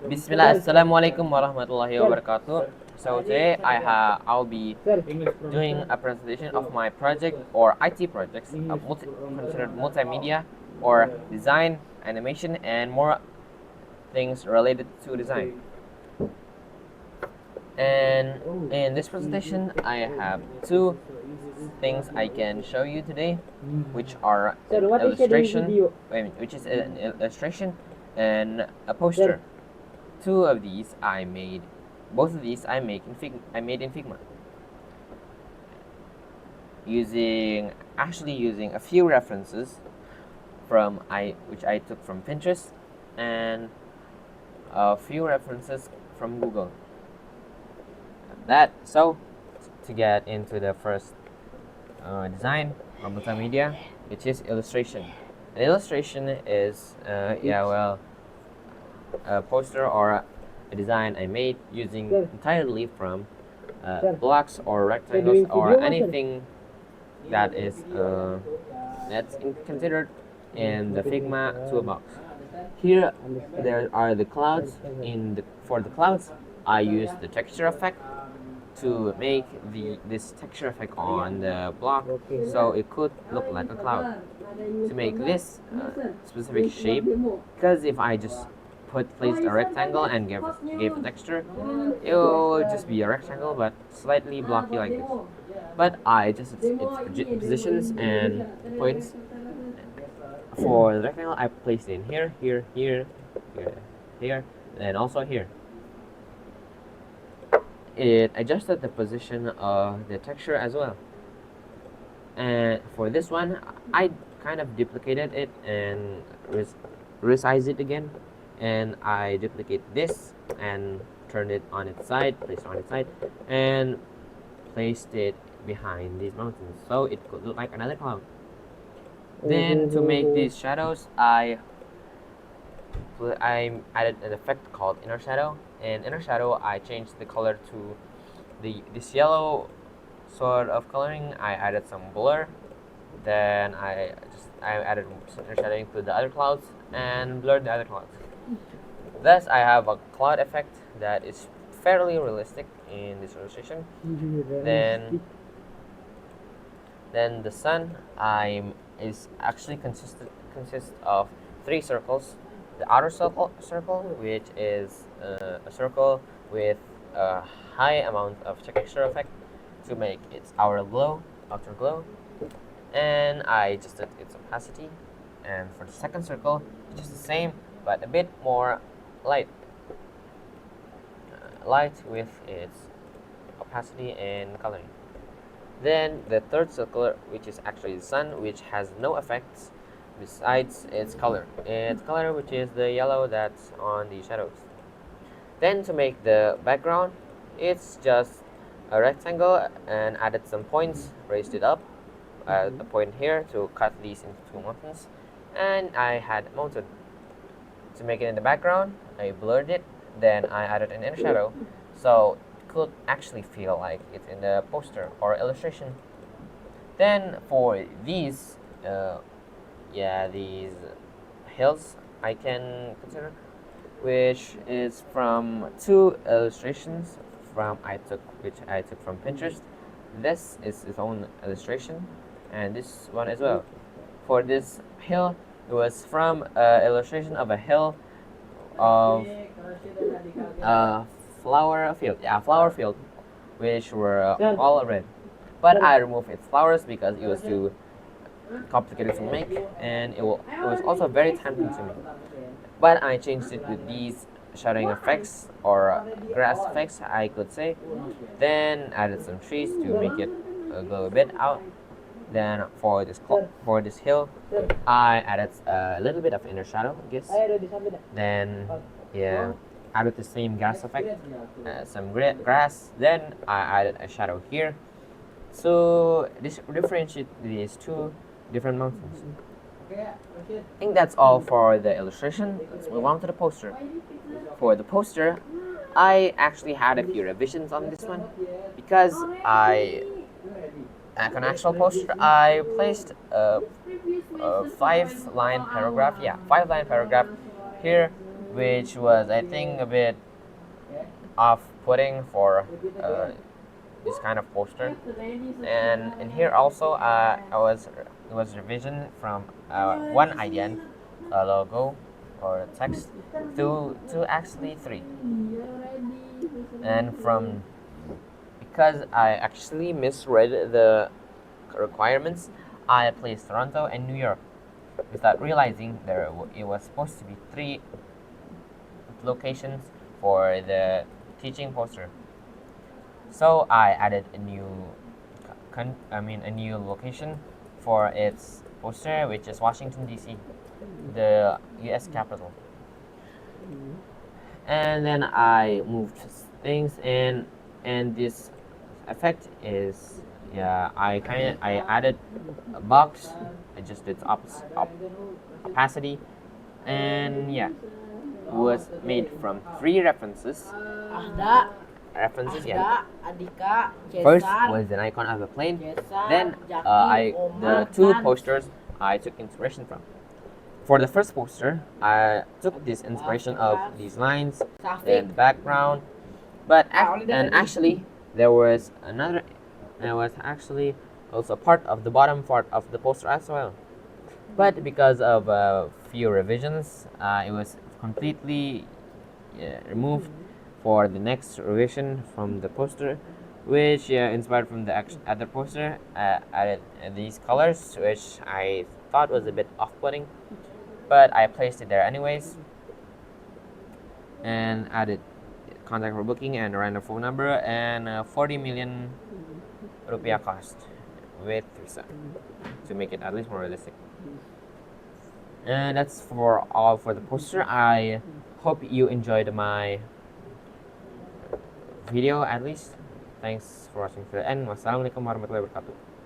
Bismillah, Assalamualaikum warahmatullahi wabarakatuh. So today I'll be doing a presentation of my project or IT projects, considered multimedia or design, animation, and more things related to design. And in this presentation, I have two things I can show you today, which are illustration, which is an illustration and a poster. Two of these I made. Both of these I made in Figma. Using a few references which I took from Pinterest and a few references from Google. So to get into the first design or multimedia, which is illustration. An illustration is a poster or a design I made using entirely from blocks or rectangles or anything that is that's considered in the Figma toolbox. Here there are the clouds. For the clouds, I use the texture effect to make this texture effect on the block so it could look like a cloud. To make this specific shape, because if I just placed a rectangle and gave a texture, it will just be a rectangle but slightly blocky like this. But I adjusted its positions and points. For the rectangle, I placed it in here, here, here, here, here, and also here. It adjusted the position of the texture as well. And for this one, I kind of duplicated it and resize it again. And I duplicate this and turned it on its side, placed it on its side, and placed it behind these mountains so it could look like another cloud. Then to make these shadows, I added an effect called inner shadow. In inner shadow, I changed the color to this yellow sort of coloring. I added some blur. Then I added some inner shadowing to the other clouds and blurred the other clouds. Thus, I have a cloud effect that is fairly realistic in this illustration. Then the sun is actually consists of three circles. The outer circle, which is a circle with a high amount of texture effect to make its outer glow, and I adjusted its opacity. And for the second circle, it's just the same but a bit more light with its opacity and coloring. Then the third circle, which is actually the sun, which has no effects besides its color, which is the yellow that's on the shadows. Then to make the background, it's just a rectangle and added some points, raised it up a point here to cut these into two mountains, and I had a mountain. To make it in the background, I blurred it, then I added an inner shadow so it could actually feel like it's in the poster or illustration. Then for these these hills I can consider, which is from two illustrations which I took from Pinterest. This is its own illustration, and this one as well. For this hill, it was from an illustration of a hill of flower field, which were all red. But I removed its flowers because it was too complicated to make, and it was also very time consuming. But I changed it with these shadowing effects or grass effects, I could say. Then added some trees to make it glow a bit out. Then for this hill, I added a little bit of inner shadow, I guess. Then added the same grass effect, some grass. Then I added a shadow here. So this differentiate these two different mountains. I think that's all for the illustration. Let's move on to the poster. For the poster, I actually had a few revisions on this one because like an actual poster, I placed a 5-line paragraph here which was, I think, a bit off-putting for this kind of poster. And in here also, it was revision from one IDN logo or text to actually three. And from because I actually misread the requirements, I placed Toronto and New York without realizing it was supposed to be three locations for the teaching poster. So I added a new location for its poster, which is Washington D.C., the U.S. capital. And then I moved things in, and this effect is, yeah, I added a box, adjusted its opacity, and yeah, was made from three references. Ahda, Yeah. Adika, First Jason, was an icon of a plane. Jason, Then Jackie, the Omar, two Hans. posters I took inspiration from. For the first poster, I took this inspiration of these lines and the background, but actually there was another. There was actually also part of the bottom part of the poster as well. But because of a few revisions, it was completely removed for the next revision from the poster, which inspired from the other poster. Added these colors, which I thought was a bit off-putting, but I placed it there anyways, and added contact for booking and a random phone number and 40 million rupiah cost with Visa to make it at least more realistic. And that's for all for the poster. I hope you enjoyed my video at least. Thanks for watching till the end. Wassalamualaikum warahmatullahi wabarakatuh.